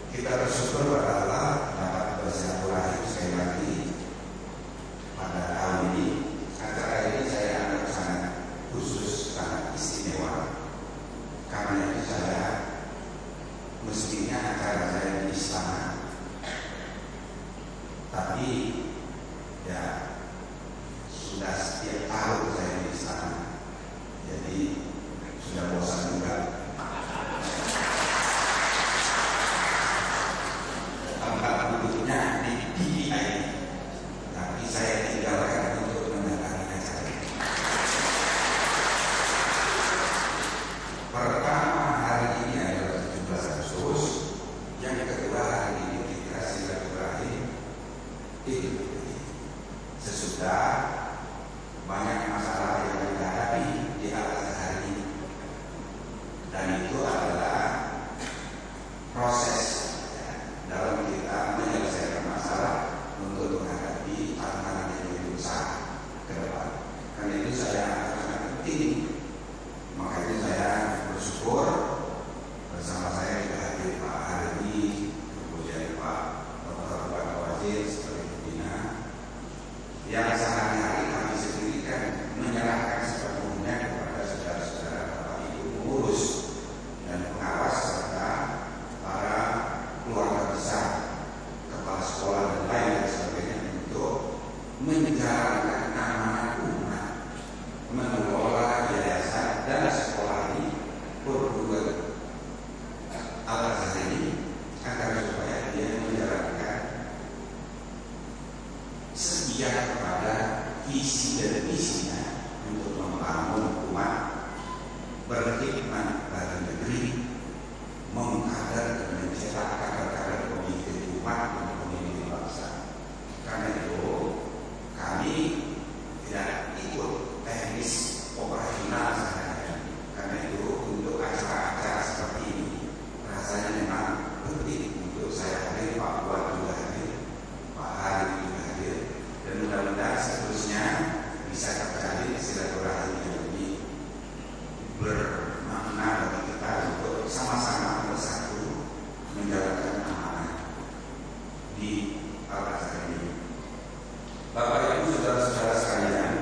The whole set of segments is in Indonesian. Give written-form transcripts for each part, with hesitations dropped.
Kita bersyukur pada Allah dapat bersilaturahim sekali lagi pada tahun ini. Acara ini saya anggap sangat khusus, sangat istimewa. Karena itu saya mestinya acara saya di istana, tapi ya sudah setiap tahun saya di istana, jadi sudah bosan juga. Tempat duduknya di DIY, tapi saya tinggalkan untuk mendatangi acara ini. Pertama hari ini adalah 17 Agustus, yang kedua hari ini kita silaturahim Idul Fitri. Sesudah banyak masalah yang kita hadapi di atas hari ini, dan itu adalah proses dalam kita menyelesaikan masalah untuk menghadapi tantangan yang lebih besar ke depan. Karena itu saya sangat penting. Makanya saya bersyukur bersama saya juga hadir Pak Hardi, kemudian Pak Dr. Pak Wazir sebagai pembina, yang sehari-hari kami sendiri kan menyerahkan sepenuhnya kepada saudara-saudara Bapak Ibu pengurus dan pengawas serta para keluarga besar, kepala sekolah dan lain sebagainya untuk menjalankan amanah umat mengelola yayasan dan sekolah ini perguruan atas ini agar supaya dia menjalankan setia kepada visi dan misinya untuk membangun umat, berkhidmat bagi negeri, mengkader dan mencetak kader-kader pemimpin umat dan pemimpin bangsa. Karena itu kami tidak ikut teknis operasional saja. Karena itu untuk acara-acara seperti ini rasanya memang penting untuk saya hadir, Pak Buat juga hadir, Pak Hari juga hadir, dan mudah-mudahan seterusnya bisa terjalin silaturahim yang lebih bermakna bagi kita untuk sama-sama bersatu menjalankan amanah di acara ini. Bapak Ibu saudara-saudara sekalian,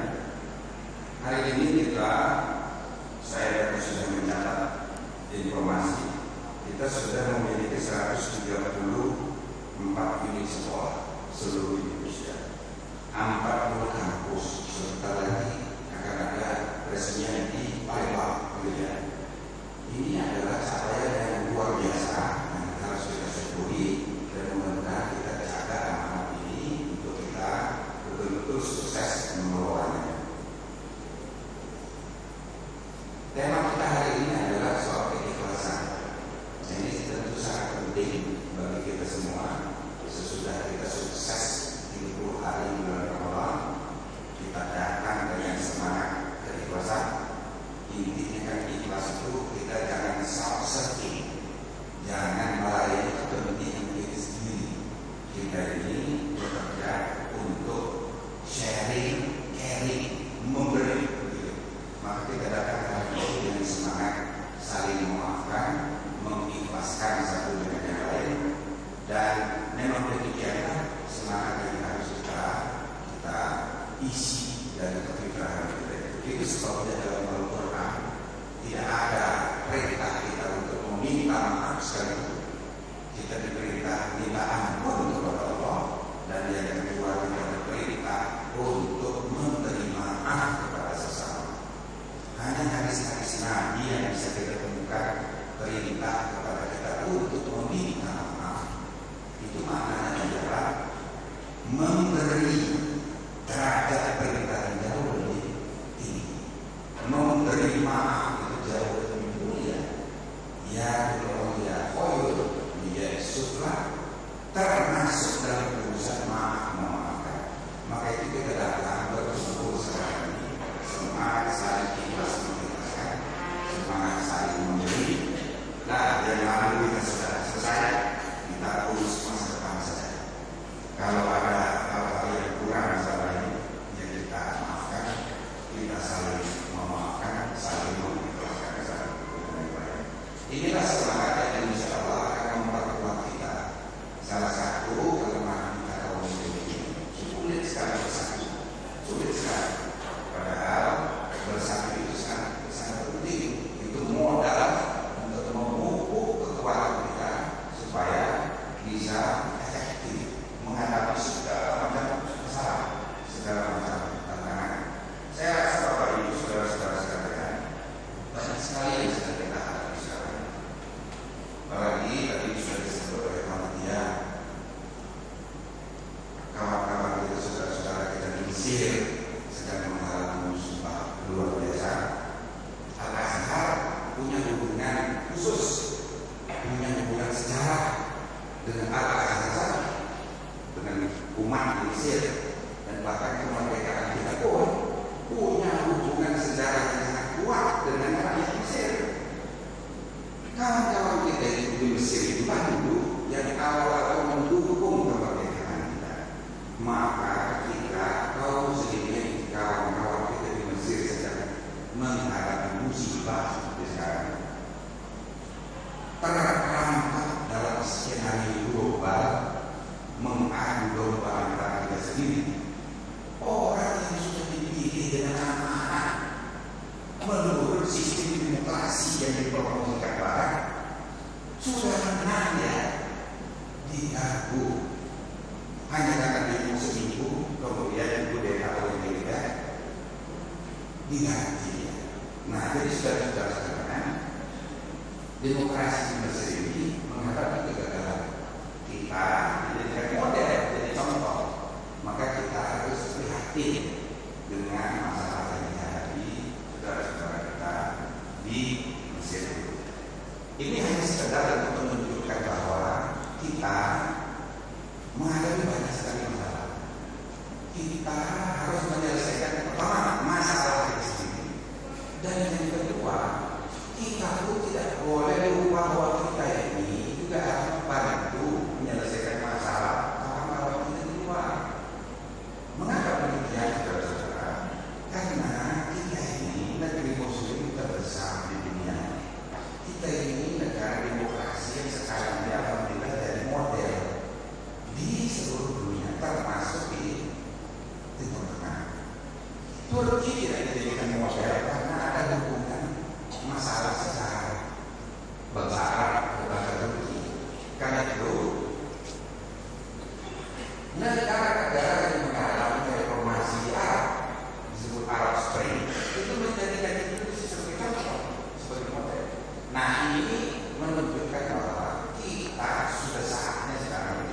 hari ini saya sudah mencatat informasi, kita sudah memiliki 134 unit sekolah seluruh Indonesia, 40 kampus, serta lagi akan ada resminya di Palembang. Ini adalah capaian yang luar biasa yang harus kita syukuri, dan mudah-mudahan kita jaga amanah ini untuk kita betul-betul sukses mengelolanya. Tema kita hari ini adalah soal keikhlasan. Ini tentu sangat penting bagi kita semua. Sesudah kita sukses 30 hari bulan Ramadan, kita datang dengan semangat keikhlasan. Intinya kan ikhlas itu kita jangan self-seeking, jangan melayani kepentingan diri sendiri. Kita ini bekerja untuk sharing, caring, memberi. Maka kita datang hari ini dengan semangat saling memaafkan, mengikhlaskan satu dengan yang lain, dan memang demikianlah semangat yang harus kita isi dari kepikiran kita. Itu sebabnya dalam Al-Quran tidak ada perintah kita untuk meminta maaf sekalipun. Kita diperintah minta ampun kepada Allah, dan yang kedua kita diperintah untuk menerima maaf kepada sesama. Hanya hadis-hadis Nabi yang bisa kita temukan perintah kepada kita untuk meminta maaf. Itu maknanya adalah memberi derajat perintah yang jauh lebih tinggi. Memberi maaf itu jauh lebih mulia. Ya Allah ya khair ya sufla, termasuk dalam urusan maaf memaafkan. Maka itu kita datang berkumpul sekarang ini, semangat saling ikhlas mengikhlaskan, semangat saling memberi. Nah, yang lalu kita sudah selesai, kita urus masa depan saja. Kalau ada hal-hal yang kurang misalnya, yang dengan alasan sama dengan umat di Mesir, dan bahkan kemerdekaan kita pun punya hubungan sejarah yang sangat kuat dengan rakyat Mesir. Kawan-kawan kita itu di Mesir itu kan dulu yang awal-awal mendukung kemerdekaan kita, maka kita kaum muslimin, kawan-kawan kita di Mesir sedang menghadapi musibah seperti sekarang, terperangkap dalam skenario global mengadu domba antara kita sendiri. Orang yang sudah dipilih dengan amanah menurut sistem demokrasi yang dipromosikan Barat sudah menang ya, diganggu hanya karena demo seminggu, kemudian budaya atau militer diganti ya. Nah, jadi saudara-saudara sekalian, demokrasi di Mesir ini menghadapi kegagalan. Kita dijadikan model, jadi contoh, maka kita harus prihatin dengan masalah yang dihadapi saudara-saudara kita di Mesir. Ini hanya sekedar untuk menunjukkan bahwa kita menghadapi banyak sekali masalah. Kita harus menyelesaikan pertama masalah itu sendiri, dan yang kedua, kita pun tidak boleh lupa bahwa kita ini juga harus membantu menyelesaikan masalah kawan-kawan kita di luar. Mengapa demikian, saudara-saudara? Karena kita ini negeri muslim terbesar di dunia. Kita ini negara demokrasi yang sekarang ini alhamdulillah jadi model di seluruh dunia, termasuk di Timur Tengah. Turki tidak dijadikan model karena ada hubungan masalah sejarah bangsa Arab dan bangsa Turki. Karena itu negara-negara yang mengalami reformasi Arab, disebut Arab Spring, itu menjadikan itu sebagai contoh, sebagai model. Nah, ini menunjukkan bahwa kita sudah saatnya sekarang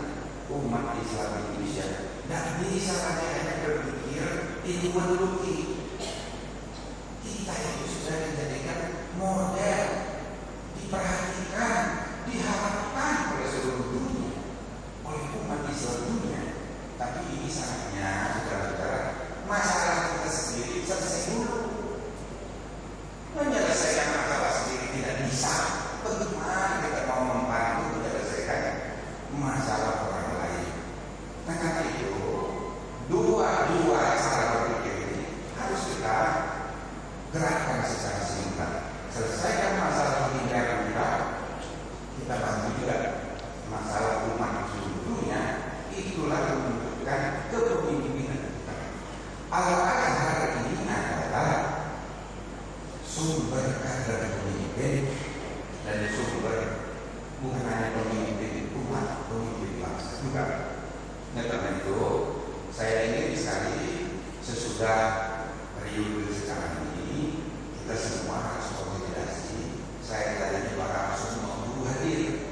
umat Islam Indonesia dan bisa hanya berpikir ideologi. Kita itu sudah dijadikan model, diperhatikan, diharapkan oleh seluruh dunia, oleh umat Islam dunia. Tapi ini saatnya, saudara-saudara, masalah kita sendiri selesai dulu. Menyelesaikan masalah sendiri tidak bisa. Bagaimana kita mau membantu menyelesaikan masalah orang lain? Nah, karena itu dua cara berpikir ini harus kita gerakkan secara simultan. Selesaikan masalah lingkaran kita bantu juga masalah umat di seluruh dunia. Itulah menunjukkan kepemimpinan kita. Al-Quran hari ini adalah sumber kader pemimpin dan sumber bukan hanya pemimpin umat, pemimpin bangsa juga. Nah, karena itu saya ingin sekali sesudah periode sekarang ini kita semua harus konsolidasi. Saya tadinya bakal semua guru hadir.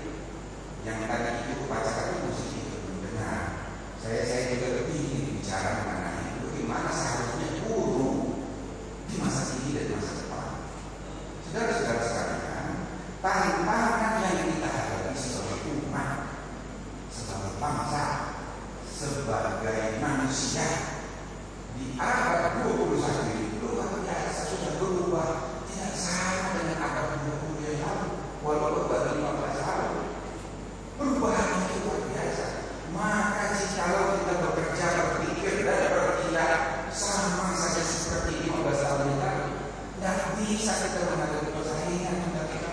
Yang tadi itu upacara itu musik itu mendengar. Saya juga ingin bicara mengenai bagaimana seharusnya guru di masa ini dan masa depan. Saudara-saudara sekalian, tantangan yang kita hadapi sebagai umat, sebagai bangsa, sebagai manusia di abad 21 ini luar biasa, sudah berubah, tidak sama dengan abad 20 yang lalu, walaupun baru 15 tahun. Perubahan itu luar biasa. Maka jikalau kita bekerja, berpikir dan bertindak sama saja seperti 15 tahun yang lalu, tidak bisa kita menghadapi persaingan kita.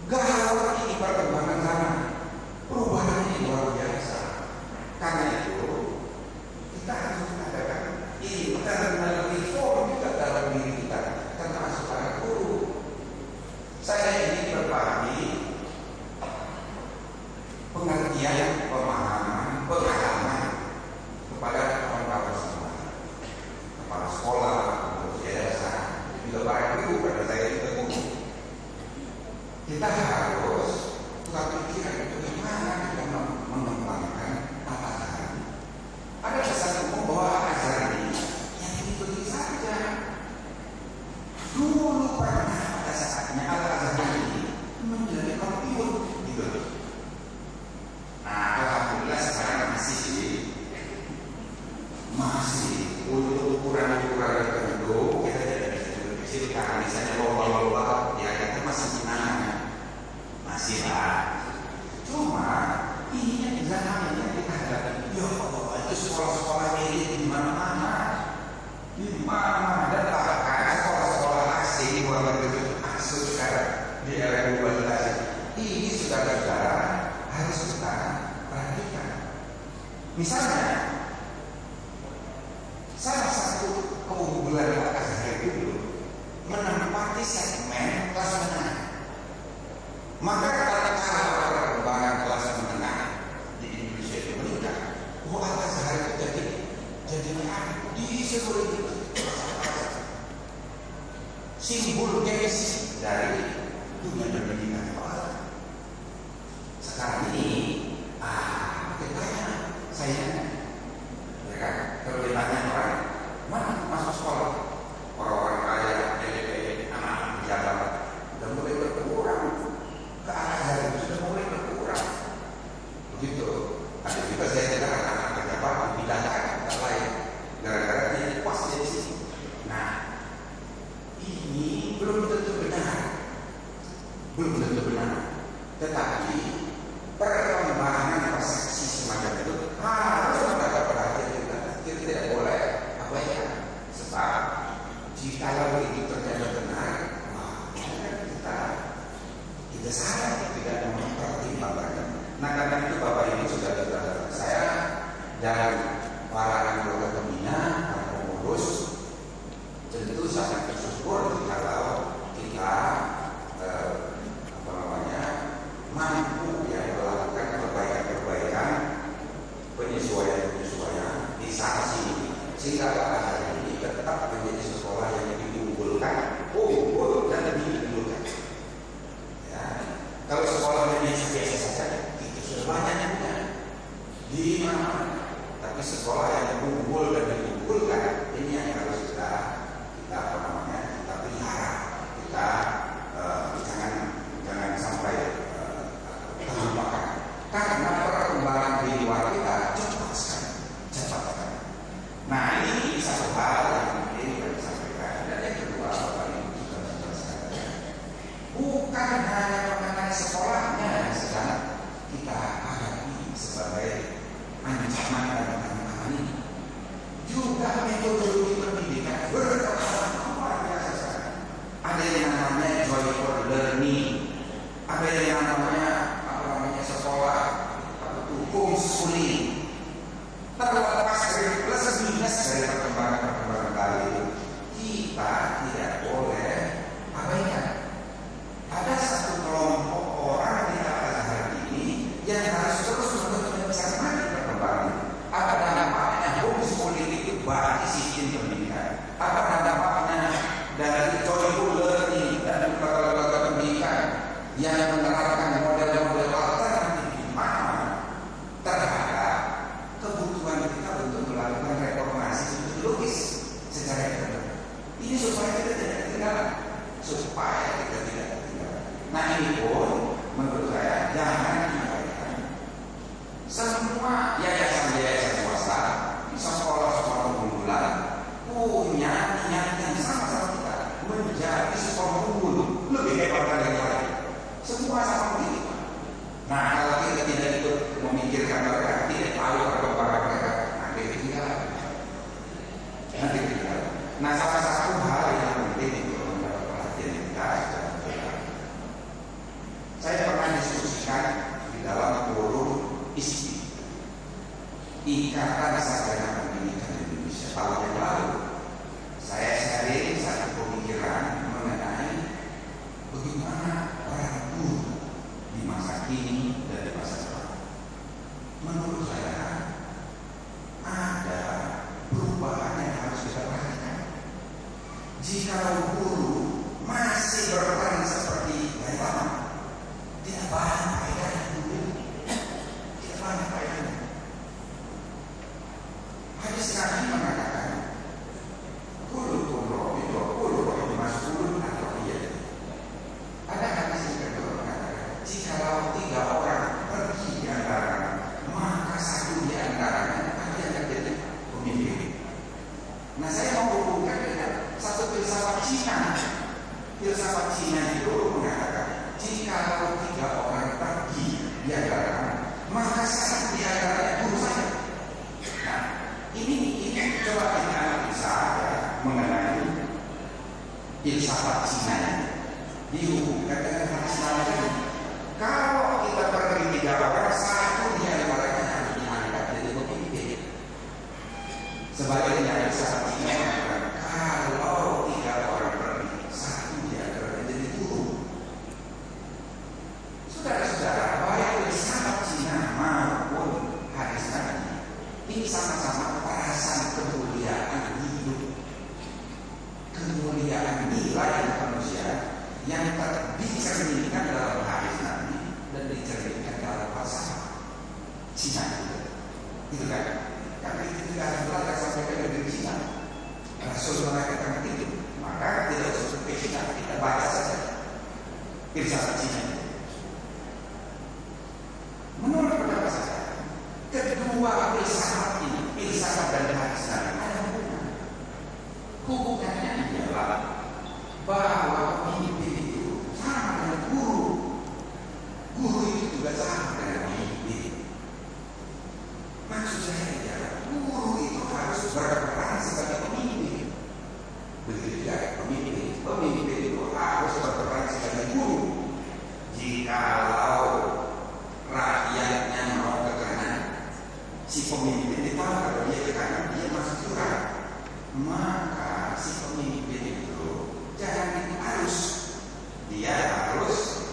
Gawat ini perkembangan zaman, perubahan ini luar biasa. Karena itu kita harus mengadakan Cuma ini yang zamannya kita hadapi. Ya Allah, itu sekolah-sekolah elit di mana-mana, dan bahkan sekolah-sekolah asing luar negeri masuk sekarang di era globalisasi. Ini saudara-saudara harus kita perhatikan. Misalnya, salah satu keunggulan Al Azhar itu menempati segmen kelas menengah. Maka kalau perkembangan kelas menengah di Indonesia itu meningkat, Al Azhar itu jadi di seluruh itu simbol gengsi dari dunia pendidikan. Sekarang ini, ketanya saya, ya kan, kalau ditanya orang mana masuk sekolah, orang-orang kaya, anak-anak pejabat, sudah mulai berkurang. Ke arah hari itu sudah mulai berkurang. Begitu. Ada juga saya dengar anak-anak pejabat dipindahkan ke lain gara-gara dia puas di sini. Nah, ini belum tentu benar. Tetapi perkembangan persepsi semacam itu harus mendapat perhatian kita. Kita tidak boleh sebab jika itu ternyata benar, kita salah tidak mempertimbangkan. Nah, karena itu Bapak Ibu saudara-saudara saya dan para anggota pembina dan pengurus tentu sangat bersyukur kalau kita mampu melakukan perbaikan, penyesuaian di sana sini sehingga hari ini tetap menjadi sekolah yang diunggulkan, dan lebih diunggulkan. Ya, kalau sekolahnya biasa saja, itu sudah banyak juga di mana. Tapi sekolah yang unggul dan diunggulkan ini yang harus kita pelihara. Kita jangan sampai terlupakan. Karena perkembangan kehidupan kita cepat sekali. Nah, ini satu hal yang penting yang disampaikan. Dan yang kedua, Bapak Ibu juga menjelaskan, bukan hanya mengenai sekolahnya yang sedang kita hadapi sebagai ancaman dan tantangan ini, juga metodologi pendidikan berkembang luar biasa sekali. Ada yang namanya joyful learning, ada yang namanya sekolah homeschooling. Terlepas dari plus minus dari perkembangan kali itu, kita tidak boleh abaikan. Ada satu kelompok orang di atas hari ini yang harus terus mencermati perkembangan. Apa dampaknya homeschooling itu bagi sistem pendidikan? Apa dampaknya dari joyful learning dan lembaga-lembaga pendidikan yang menerapkan model-model alternatif di mana terhadap kebutuhan kita untuk melakukan reformasi ideologis secara ekonomi. Ini supaya kita tidak ketinggalan. Nah, ini pun menurut saya jangan diabaikan. Semua yayasan swasta, sekolah-sekolah unggulan punya niat yang sama-sama kita menjadi sekolah unggul lebih hebat dari yang lain. Semua sama begitu. Nah, kalau kita tidak ikut memikirkan mereka, tidak tahu perkembangan mereka, nanti ketinggalan. Nah, salah satu hal yang penting untuk mendapat perhatian kita, saya pernah diskusikan di dalam forum ISPI, Ikatan Sarjana Pendidikan Indonesia, tahun yang lalu. Saya sharing satu pemikiran mengenai bagaimana peran guru di masa kini dan di masa depan. Menurut saya ada perubahan yang harus kita perhatikan. Jika guru masih berperan seperti yang lama, tidak banyak faedahnya dulu. Tidak banyak faedahnya. Hadis Nabi mengatakan, ada hadis yang kedua mengatakan, jikalau 3 orang pergi di antaranya, maka 1 di antaranya akan jadi pemimpin. Nah, saya mau hubungkan dengan satu filsafat Cina filsafat Cina dihubungkan dengan hadis Nabi. Kalau kita pergi 3 orang, satu di antaranya harus diangkat jadi pemimpin. Sebaliknya filsafat Cina mengatakan kalau 3 orang pergi, satu di antaranya jadi guru. Saudara-saudara, baik filsafat Cina maupun hadis Nabi ini sama-sama perasaan kemuliaan hidup, kemuliaan nilai manusia yang dicerminkan dalam hadis Nabi dan dicerminkan dalam falsafah Cina itu kan? Karena itu tidak harus sampaikan dari Cina. Rasul mengatakan itu, maka tidak usah ke Cina, kita baca saja filsafat Cina. Menurut pendapat saya, kedua filsafat ini, filsafat dan hadis Nabi ada hubungan. Hubungannya adalah bahwa pemimpin itu sama dengan guru. Guru itu juga sama dengan pemimpin. Maksud saya adalah guru itu harus berperan sebagai pemimpin. Begitu juga pemimpin. Pemimpin itu harus berperan sebagai guru. Jikalau rakyatnya mau ke kanan, si pemimpin itu kalau dia ke kanan dia masuk jurang, maka si pemimpin itu jangan harus dia harus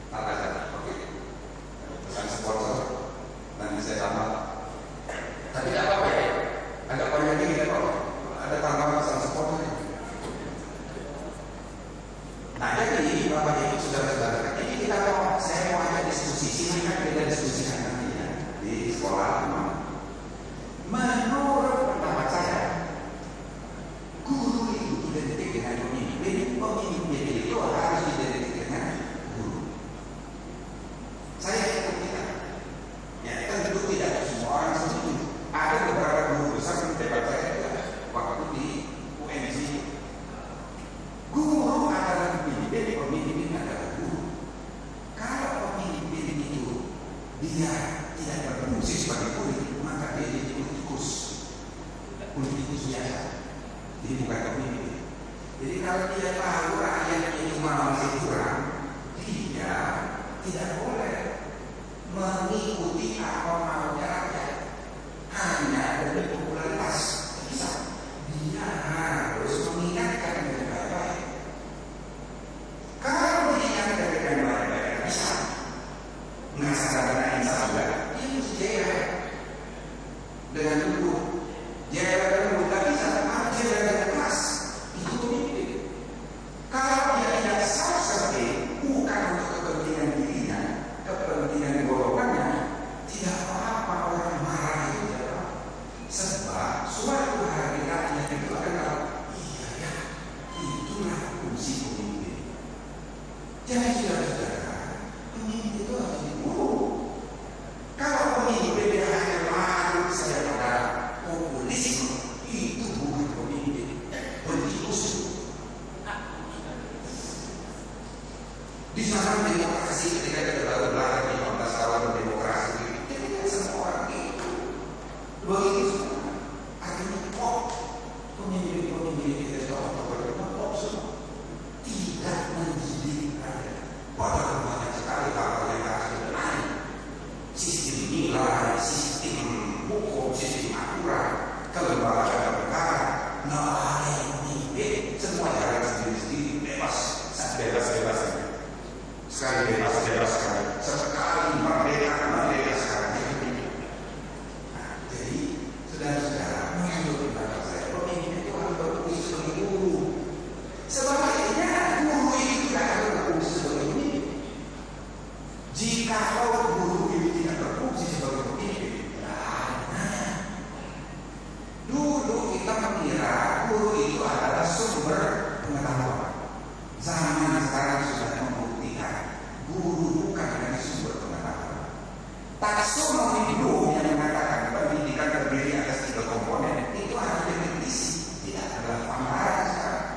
oke, pesan sponsor nanti saya tambah, tapi tidak apa-apa ya, agak banyak lagi tidak apa-apa, ada tambahan pesan sponsor. Nah jadi Bapak Ibu saudara-saudara, ini kita mau, saya mau ada diskusi, silahkan kita diskusikan nanti ya di sekolah. Menurut pendapat saya, guru itu identik dengan pemimpin, pemimpin itu harus identik dengan guru. Saya ikut kita, ya tentu tidak semua orang setuju. Ada beberapa guru besar yang debat saya juga waktu di UNJ. Guru adalah pemimpin, pemimpin adalah guru. Kalau pemimpin itu dia tidak berfungsi sebagai guru, maka dia jadi politikus biasa. Jadi bukan pemimpin. Jadi kalau dia tahu rakyat ini masih kurang, dia tidak boleh mengikuti apa maunya rakyat hanya dari popularitas. Bisa. Dia harus mengingatkan dengan baik-baik. Kalau mengingatkan dengan baik-baik bisa. Nggak sadar insaf juga. Dia mesti jaya dengan dulu. Jaya dengan dulu nggak bisa. Jaya dengan keras itu pemimpin. Kalau dia tidak self-serving, bukan untuk kepentingan dirinya, kepentingan golongannya, tidak apa-apa orang marah itu tidak apa. Sebab suatu hari rakyat itu akan tahu, iya ya, itulah fungsi pemimpin. Jadi saudara-saudara, pemimpin itu harus diurus. Kalau pemimpin dia hanya larut saja pada populisme, itu bukan pemimpin, politikus. Di sana demokrasi ketika kita belajar 15 tahun demokrasi, jadi kan semua orang itu begitu semua. Artinya pop, pemimpin kita semua pop semua, tidak mendidik rakyat. Padahal banyak sekali hal yang harus dibenahi. Sistem nilai, sistem hukum, sistem aturan, kelembagaan negara, nggak ada yang memimpin, semua jalan sendiri-sendiri, bebas. Sekali bebas sekali, sekali merdeka sekali. Nah, jadi saudara-saudara, menurut pendapat saya, pemimpin itu harus berfungsi sebagai guru. Sebaliknya, guru itu tidak harus berfungsi sebagai pemimpin. Jika guru itu tidak berfungsi sebagai pemimpin, dulu kita mengira guru itu adalah sumber pengetahuan. Zaman sekarang sudah membuktikan guru bukan hanya sumber pengetahuan. Taksonomi Bloom yang mengatakan pendidikan terdiri atas 3 komponen itu harus definisi, tidak adalah pameran sekarang.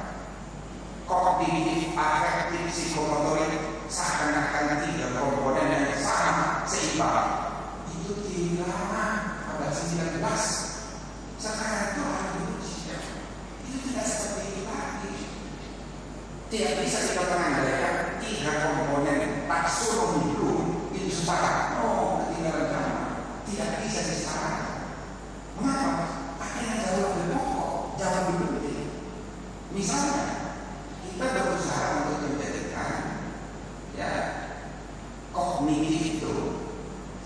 Kognitif, afektif, psikomotorik seakan-akan 3 komponen yang sama seimbang. Itu tidak Tidak bisa kita mengandalkan 3 komponen tak suruh dulu itu sepakat. No, ketinggalan zaman. Tidak bisa disepakati. Mengapa? Akhirnya jauh lebih pokok, jauh lebih penting. Misalnya, kita berusaha untuk menjadikan ya kognitif itu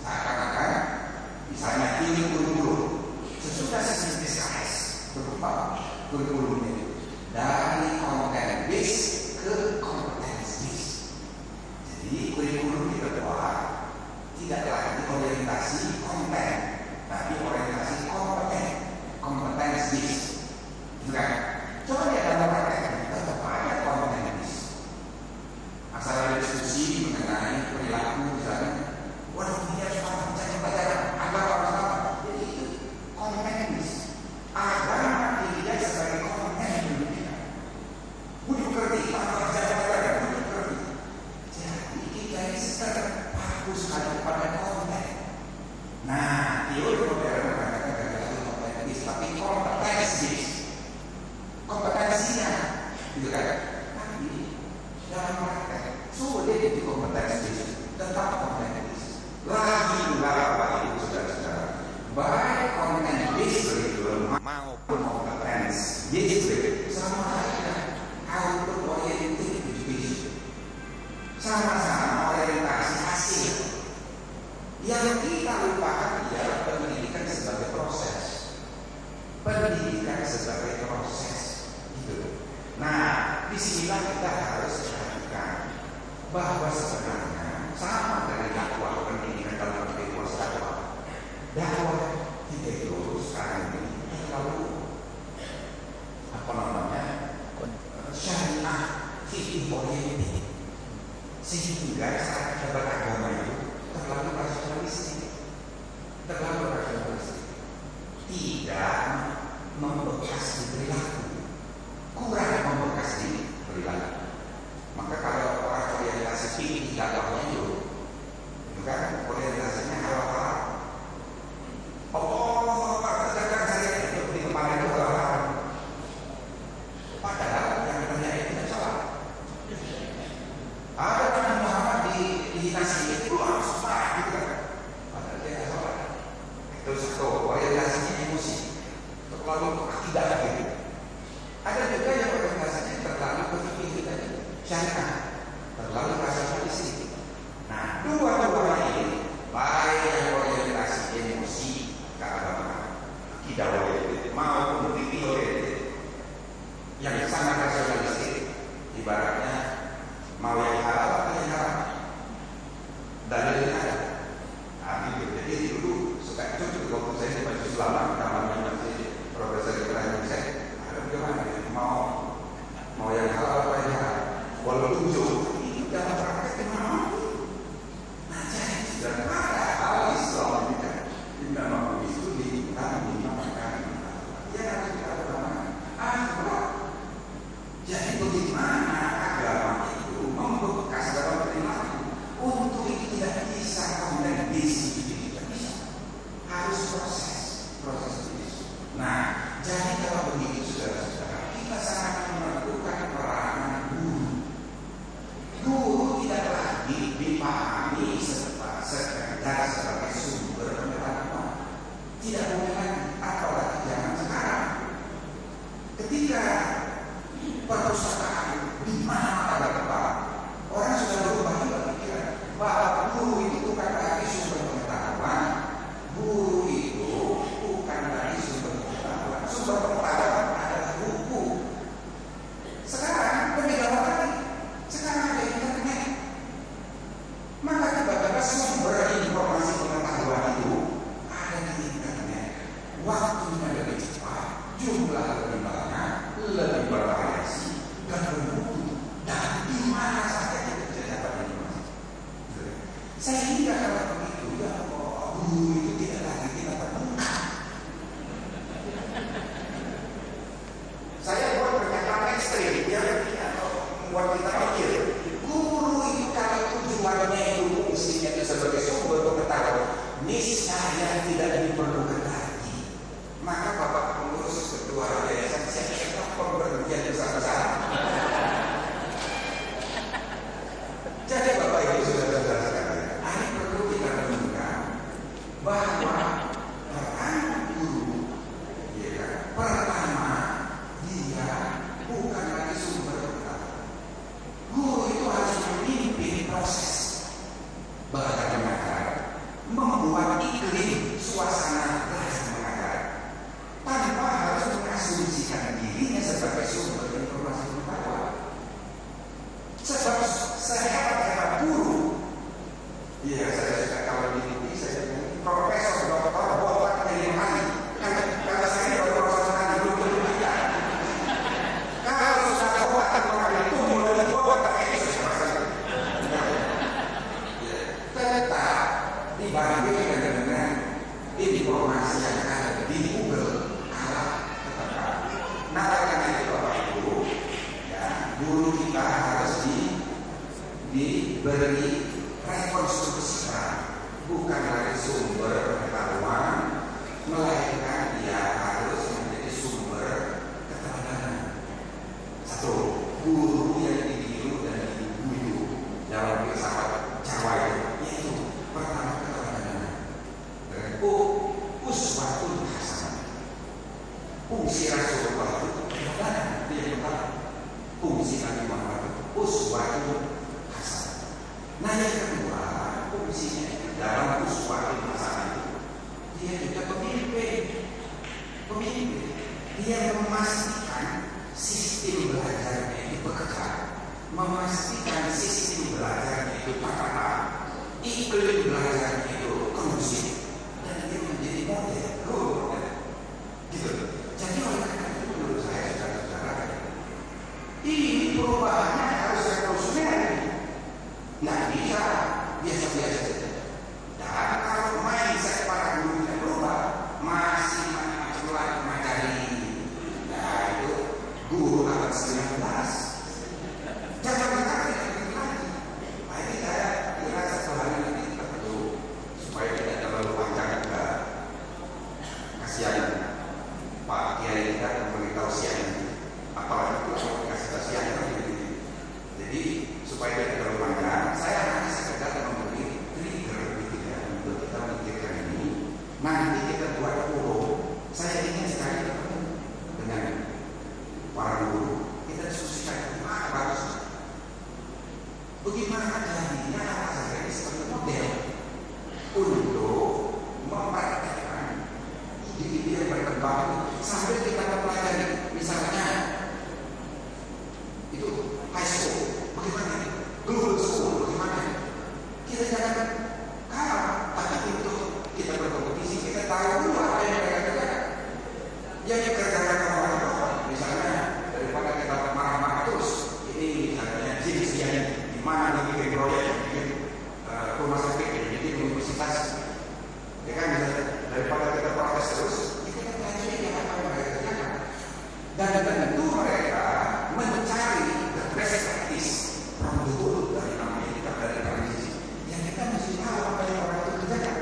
seakan-akan misalnya ini kurikulum sesudah sistematis berupa kurikulum itu dari konten based ke competence based. Jadi kurikulum kita buat tidak lagi orientasi konten, tapi orientasi competence based. Bukan? Coba lihat dalam praktek tetap ada competence based. Asal ada diskusi mengenai perilaku misalnya, waduh dia harus baca pelajaran agama harus apa? Jadi itu competence based. Agama dilihat sebagai competence pendidikan. Budi pekerti, tanpa pelajaran, budi pekerti. Jadi kita ini terpaku sekali kepada konten. Nah, teori modern mengatakan gagal kompetensi, tapi kompetensi, kompetensinya, gitu kan? Tapi dalam praktek sulit di kompetensi, tetap kompetensi. Lagi Bapak Ibu saudara-saudara, baik kompetensi curriculum maupun kompetensi sama saja output oriented education, sama-sama orientasi hasil. Yang kita lupakan ialah pendidikan sebagai proses. Pendidikan sebagai proses, gitu. Nah, disinilah kita harus perhatikan bahwa sebenarnya sama dengan dakwah pendidikan dalam kehidupan dakwah. Dakwah kita itu sekarang ini terlalu syariah fikih oriented, sehingga saat kita beragama itu terlalu rasionalistik, tidak membekas di perilaku, kurang membekas di perilaku. Maka kalau orang orientasi fikih dakwahnya itu kan orientasinya halal. Allah kerjakan saya itu di kepala itu halal. Padahal yang terjadi tidak salah. Ada Nabi Muhammad di nasi itu harus marah gitu kan. Padahal dia tidak salah. Itu satu orientasinya emosi, terlalu tidak gitu. Ada juga yang orientasinya terlalu berpikir tadi syariah, terlalu rasionalistik. Nah, dua-duanya ini baik yang orientasi emosi keagamaan, tidak oriented maupun fikih oriented yang sangat rasionalistik, ibaratnya mau yang halal atau yang haram, dalilnya ada. Nah, gitu. Jadi dulu suka cucu waktu saya di Masjid Selama, namanya masih Profesor Ibrahim Hussein. Ada bagaimana? Mau yang halal atau yang haram? Walaupun jauh itu dalam praktek gimana? Nah, jadi sudah ada hal Islam di dalam itu dinamakan ya harus kita lakukan. Jadi bagaimana agama itu membekas dalam perilaku? Untuk itu tidak bisa kemudian tidak bisa, harus proses itu. Nah, jadi kalau begitu saudara-saudara, kita sangat memerlukan peranan guru. Guru tidak lagi dipahami sekedar sebagai sumber pengetahuan. Tidak boleh lagi, apalagi zaman sekarang. Ketika perpustakaan di mana ada tempat, orang sudah berubah juga pikiran bahwa guru itu bukan lagi sumber pengetahuan. Guru itu bukan lagi sumber pengetahuan. Sumber pengetahuan adalah buku. Sekarang lebih gampang lagi. Sekarang ada internet. Maka tiba-tiba sumber informasi pengetahuan itu ada di internet. Waktunya lebih cepat, jumlah lebih banyak, lebih bervariasi, dan diberi rekonstruksikan, bukan dari sumber pengetahuan, melainkan dia harus menjadi sumber keteladanan. Satu, guru yang ditiru dan diguyu dalam filsafat Jawa yaitu pertama keteladanan. Uswatun hasanah. Fungsi Rasulullah itu keteladanan, dia pertama. Fungsi Nabi Muhammad itu uswatun hasanah. Nah yang kedua, fungsinya dalam uswatun hasanah itu dia juga pemimpin. Dia memastikan sistem belajarnya itu bekerja, memastikan sistem belajarnya itu tertata, iklim belajarnya itu kondusif, dan dia menjadi model, gitu. Jadi oleh karena itu menurut saya saudara-saudara, ini perubahannya harus revolusioner, nggak bisa biasa-biasa saja. Dan kalau mindset para guru yang berubah, masih macam-macam lagi materi, nah itu guru abad 19. Jangan berkata lagi. Nah ini saya kira satu hal yang nanti kita perlu supaya tidak terlalu panjang juga. Kasihan Pak Kiai kita memberitahu siang, apalagi kalau kasih tahu siang jadi supaya tidak terlalu panjang, saya hanya sekedar memberi trigger gitu ya untuk kita memikirkan ini. Nanti kita buat forum. Saya ingin sekali ketemu dengan para guru, kita diskusikan bagaimana bagusnya, bagaimana jadinya anak saya ini sebagai model untuk mempraktekkan ide-ide yang berkembang sambil kita mempelajari. Misalnya itu high school, bagaimana global school, bagaimana kita jangan kalah, tapi untuk kita berkompetisi kita tahu dulu apa yang mereka kerjakan, yang dikerjakan orang-orang. Misalnya daripada kita marah-marah terus, ini misalnya jenis yang di mana nih bikin proyek, bikin rumah sakit, bikin universitas, ya kan, daripada kita protes terus, kita pelajari apa yang mereka kerjakan. Dan tentu mereka mencari the best practice from the world dari Amerika, dari Prancis, yang kita mesti tahu apa yang orang itu kerjakan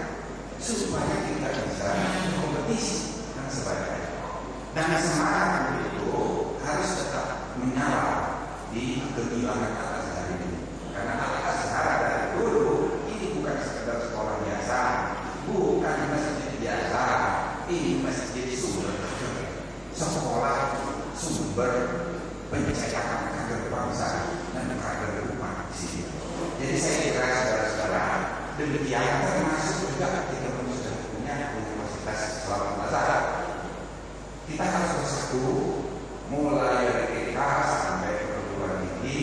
supaya kita bisa kompetisi dan sebagainya. Dan semangat itu harus tetap menyala di kegemilangan Al-Azhar ini, karena Al-Azhar dari dulu ini bukan sekedar sekolah biasa, bukan masjid biasa, ini masjid sumber sekolah sumber pencahayaan kader bangsa dan kader umat di sini. Jadi saya kira saudara-saudara, demikian termasuk juga kita sudah punya Universitas Islam Al-Azhar. Kita harus bersatu, mulai dari TK sampai ke perguruan tinggi,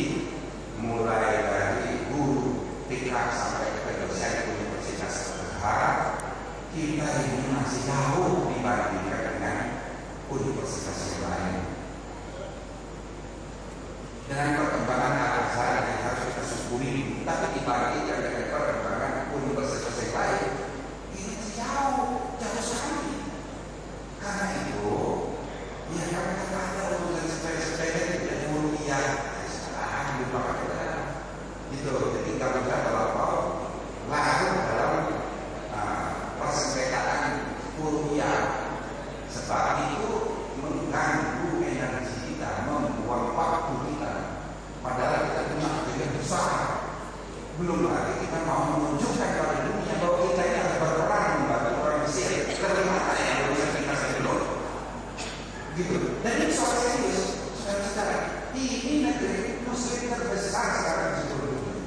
mulai dari guru TK sampai ke dosen Universitas Al-Azhar. Kita ini masih jauh dibandingkan dengan universitas yang lain. Dengan perkembangan Al-Azhar yang harus kita syukuri, tapi dibandingkan dengan perkembangan universitas yang lain, ini masih jauh sekali. Karena itu, ya kami kata urusan sepele-sepele tidak mulia, sekarang dilupakan kita. Gitu. Jadi kalau kita kalau larut dalam persengketaan kuliah, sebab itu mengganggu energi kita, membuang waktu kita. Padahal kita punya tujuan besar. Belum lagi kita mau menunjukkan pada dunia bahwa kita ini harus berperan membantu orang Mesir. Bagaimana yang bisa kita sebelum? Gitu. Dan ini soal serius, saudara-saudara. Ini negeri Muslim terbesar sekarang di seluruh dunia.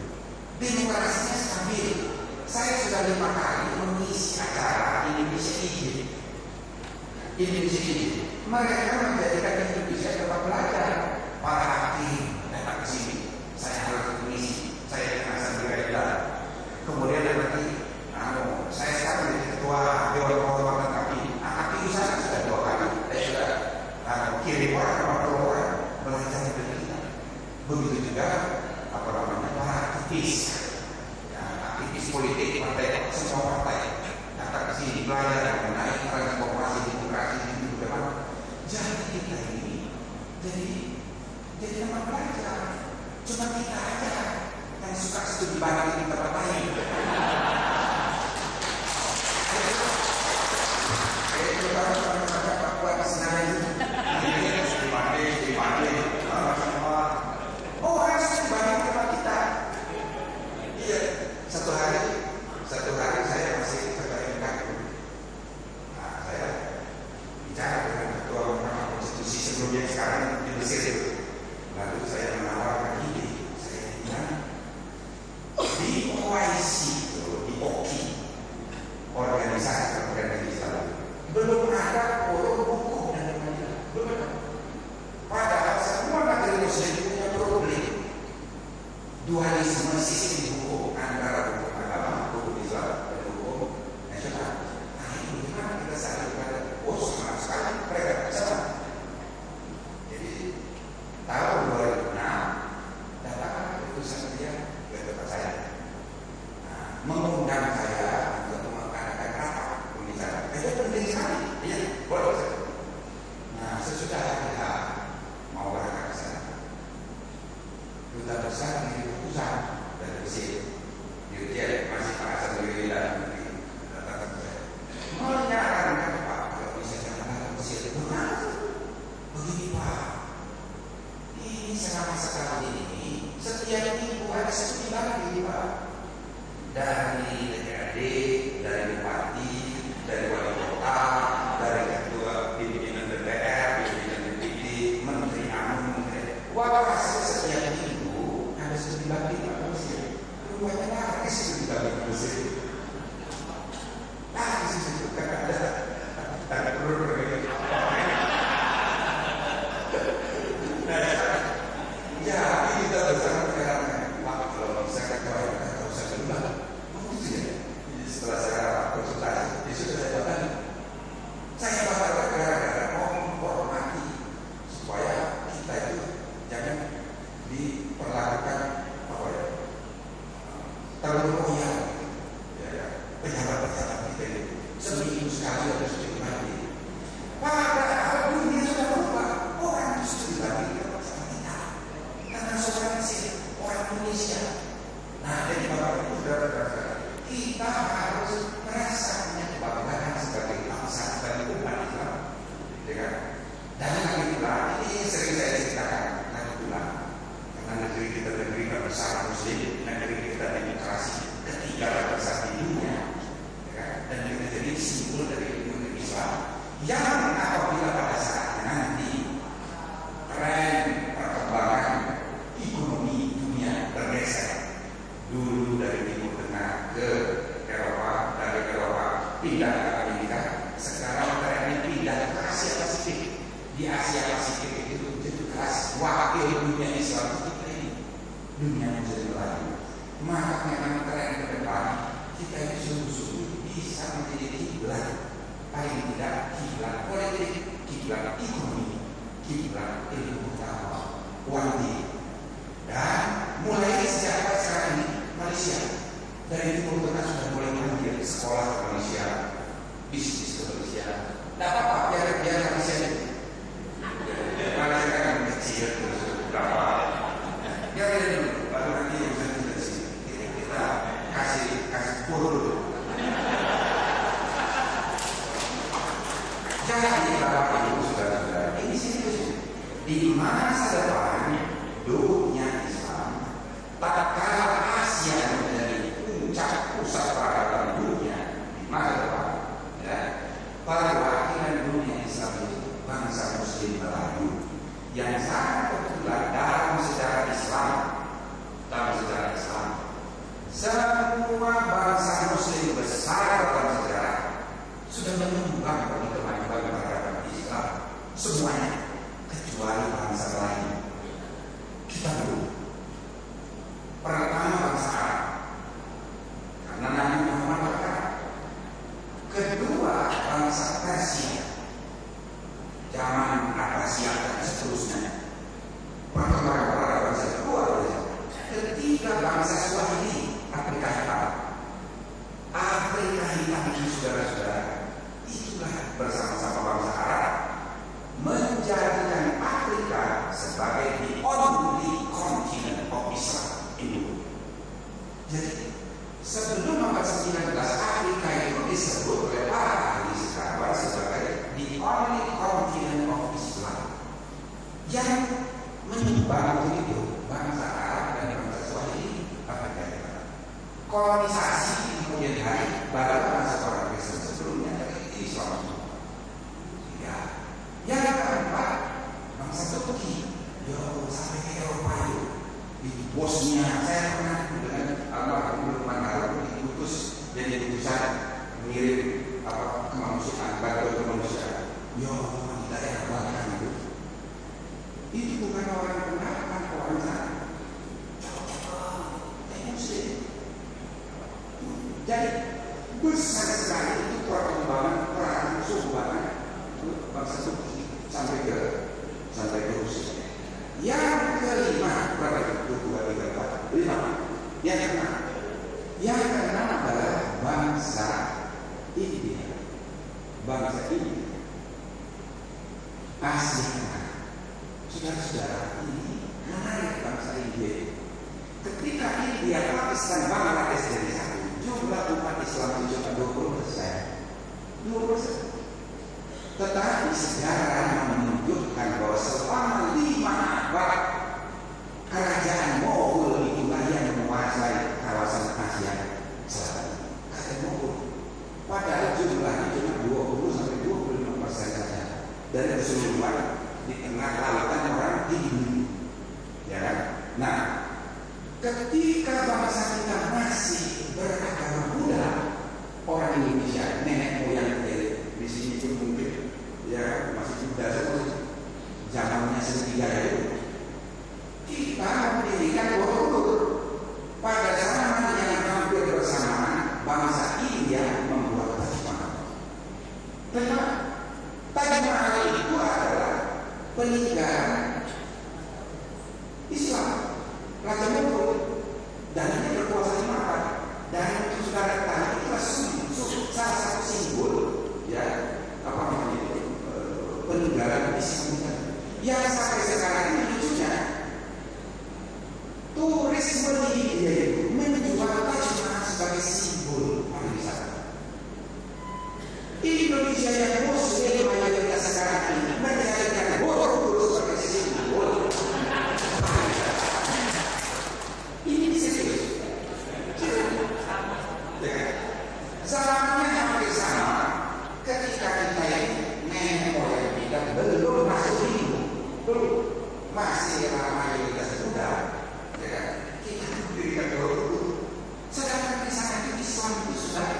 Demokrasinya stabil. Saya sudah 5 kali mengisi acara Indonesia Egypt. Mereka menjadikan Indonesia tempat belajar. Para hakim datang ke sini. Saya harus mengisi. Saya dengan Sandra. Kemudian lagi, saya sekarang menjadi ketua Dewan Kehormatan Hakim. Hakim di sana sudah 2 kali. Saya sudah kirim orang ke orang belajar dari kita. Begitu juga para aktivis. Aktivis politik partai, semua partai datang ke sini belajar mengenai transformasi demokrasi itu bagaimana. Jadi kita ini jadi teman belajar. Cuma kita aja yang suka studi banding di tempat lain. Orang Papua di sana itu, studi banding. Oh, orang studi banding tempat kita. Iya, satu hari saya masih terbayangkan. Nah, saya bicara dengan ketua Mahkamah Konstitusi sebelumnya sekarang di Mesir. Lalu saya menawarkan ide, saya bilang di OIC, di OKI, organisasi representasi Islam, belum ada forum hukum dan pengadilan, belum ada. Padahal semua negara Muslim punya problem dualisme sistem hukum antara hukum agama, hukum Islam, dan hukum nasional. Nah, ini bagaimana kita saling pada sama sekali mereka sama. Jadi tahun 2006 datang keputusan dia ke tempat saya, mengundang saya untuk mengadakan rapat pembicaraan. Itu penting sekali, ya, boleh. Nah, sesudah kita mau berangkat ke sana, duta besar mengirim keputusan dari Mesir. Dia masih Pak Hasan Lili dan datang ke saya, menyarankan Pak kalau bisa jangan ke Mesir. Begini Pak, ini selama setahun ini setiap minggu ada studi banding Pak, dari DPRD, dari bupati, dari wali kota, dari ketua pimpinan DPR, pimpinan DPD, menteri menteri. Wah, setiap minggu ada studi banding Pak Mesir. Rumahnya lagi studi banding Mesir. Lagi studi banding ada perlu. Ya, ini kita bersama sekarang. Pak, kalau bisa kalau usah kedua, setelah saya konsultasi, itu sudah saya batalkan. Saya batalkan gara-gara mau menghormati supaya kita itu jangan diperlakukan apa ya, terlalu royal. Ya, pejabat-pejabat kita itu seminggu sekali ada studi banding. Padahal dunia sudah berubah. Orang itu studi banding sama kita. Karena seorang Mesir, orang Indonesia. Nah, jadi Bapak Ibu saudara-saudara, kita harus merasa punya kebanggaan sebagai bangsa dan umat Islam. Dan lagi pula, ini sering saya ceritakan lagi pula, karena negeri kita negeri bersama Muslim, negeri kita demokrasi ketiga terbesar di dunia, dan kita jadi simbol dari negeri Islam. Yang apabila pada saat nanti tren perkembangan ekonomi dunia bergeser dulu dari Timur Tengah ke Eropa, dari Eropa pindah ke Amerika, sekarang trennya pindah ke Asia Pasifik. Di Asia Pasifik itu jadi kelas wakil dunia Islam kita ini, dunia menjadi Melayu. Maka memang tren ke depan kita itu sungguh-sungguh bisa menjadi kiblat, paling tidak kiblat politik, kiblat ekonomi, kiblat ilmu pengetahuan, wali. Dan mulai sejak sekarang ini Malaysia dari Timur Tengah sudah mulai mengambil sekolah ke Malaysia, bisnis ke Malaysia. Tidak apa-apa, biar Malaysia itu. Malaysia kan kecil terus berapa? Biar dulu, baru nanti yang bisa di sini. Kita kasih pur dulu. Jadi Bapak Ibu saudara-saudara, ini serius. Di masa depan dunia Islam, tatkala Asia menjadi puncak pusat peradaban dunia di masa depan, ya, perwakilan dunia Islam itu bangsa Muslim Melayu yang sangat kebetulan dalam sejarah Islam, semua bangsa Muslim besar dalam sejarah sudah menyumbang bagi kemajuan peradaban Islam semuanya, kecuali bangsa lain. Kita dulu pertama bangsa Arab karena Nabi Muhammad berkata, kedua bangsa Persia zaman Abbasiyah dan seterusnya, perkembangan peradaban kedua, ketiga bangsa Swahili, Afrika Hitam. Afrika Hitam itu saudara-saudara, itulah bersama-sama bangsa Arab menjadikan Afrika sebagai the only continent of Islam in the world. membangun itu bangsa Arab dan bangsa Swahili apa kata kolonisasi di kemudian hari baru bangsa orang Kristen sebelumnya dari Islam. Ya, yang keempat bangsa Turki, yo sampai ke Eropa itu di Bosnia saya pernah dengan almarhum Lukman Harun diutus jadi utusan mengirim kemanusiaan bantuan kemanusiaan. Yo di daerah Balkan itu bukan orang pendatang, orang sana. Muslim. Jadi besar sekali itu perkembangan perang sumbang bangsa Turki sampai ke Rusia. Yang kelima berapa itu? 2, 3, 4, 5. Yang keenam adalah bangsa India. Bangsa India. Asia. Saudara-saudara, ini menarik bangsa India. Ketika India, Pakistan, Bangladesh jadi satu, jumlah umat Islam itu cuma 20%. Tetapi sejarah menunjukkan bahwa selama 5 abad kerajaan Moghul itulah yang menguasai kawasan Asia Selatan. Kerajaan Moghul. Padahal jumlahnya cuma 20-25% saja dari keseluruhan di tengah lautan orang Hindu, ya kan? Nah, ketika bangsa kita masih beragama Buddha, orang Indonesia, nenek moyang di sini itu mungkin ya masih Buddha seperti zamannya Sriwijaya itu. Kita mendirikan Borobudur pada zaman yang hampir bersamaan bangsa India membuat Taj Mahal. Kenapa? Taj Mahal itu adalah peninggalan Islam Raja Mughal dan ini berkuasa di Makkah dan itu saudara tahu itu salah satu simbol ya peninggalan Islam yang sampai sekarang ini lucunya turisme di India itu menjual Taj Mahal sebagai simbol pariwisata. Indonesia yang Muslim mayoritas sekarang ini menjadikan Borobudur sebagai simbol. Ini serius. Zamannya hampir sama ketika kita ini nenek moyang kita belum masuk Hindu, belum masih mayoritas Buddha, ya kan? Kita mendirikan Borobudur. Sedangkan di sana itu Islam itu sudah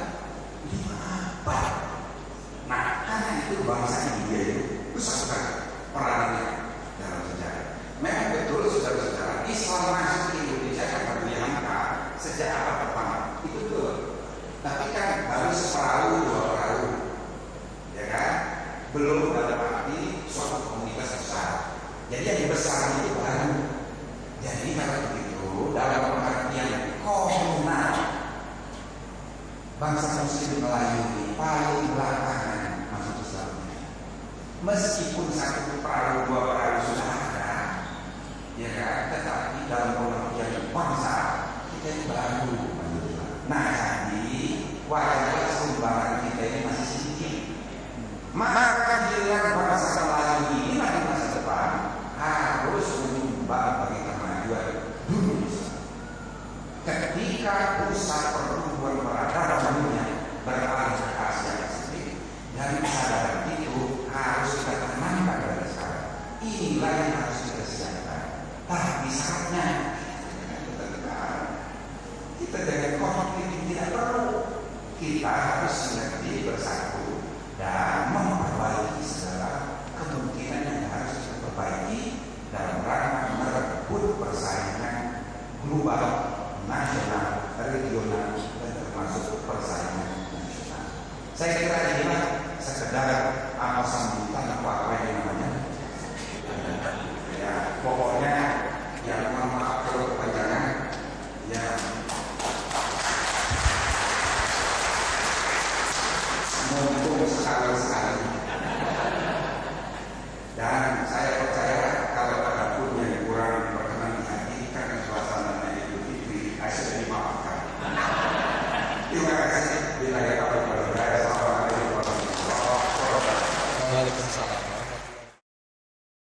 5 abad. Nah, karena itu bangsa India itu besar sekali perannya dalam sejarah. Memang betul saudara-saudara, Islam masuk ke Indonesia karena diangka sejak abad pertama. Itu betul. Tapi kan baru seperahu, 2 perahu, ya kan? Belum dalam arti suatu komunitas besar. Jadi yang besar itu baru. Jadi kalau begitu dalam pengertian komunal, bangsa Muslim Melayu ini paling belakangan masuk Islamnya. Meskipun 1 perahu 2 perahu sudah ada, ya kan, tetapi dalam pengertian bangsa kita ini baru masuk Islam. Nah, jadi wajar sumbangan kita ini masih sedikit. Maka bila bangsa Melayu ini di masa depan harus menyumbang bagi kemajuan dunia Islam. Ketika pusat pertumbuhan peradaban dunia beralih ke Asia Pasifik, dari kesadaran itu harus kita tanamkan dari sekarang. Inilah yang harus kita siapkan. Tapi syaratnya kita jangan konflik tidak perlu. Kita harus mengerti bersatu dan memperbaiki segala kemungkinan yang harus kita perbaiki dalam rangka merebut persaingan global, nasional, regional, dan termasuk persaingan nasional. Saya kira inilah sekedar sambutan apa yang namanya. Ya, pokoknya yang mohon maaf kalau kepanjangan. Ya, mumpung sekali-sekali. Dan saya percaya kalau ada pun yang kurang berkenan di hati karena suasananya Idul Fitri, saya dimaafkan. Terima kasih. Bila ada apa-apa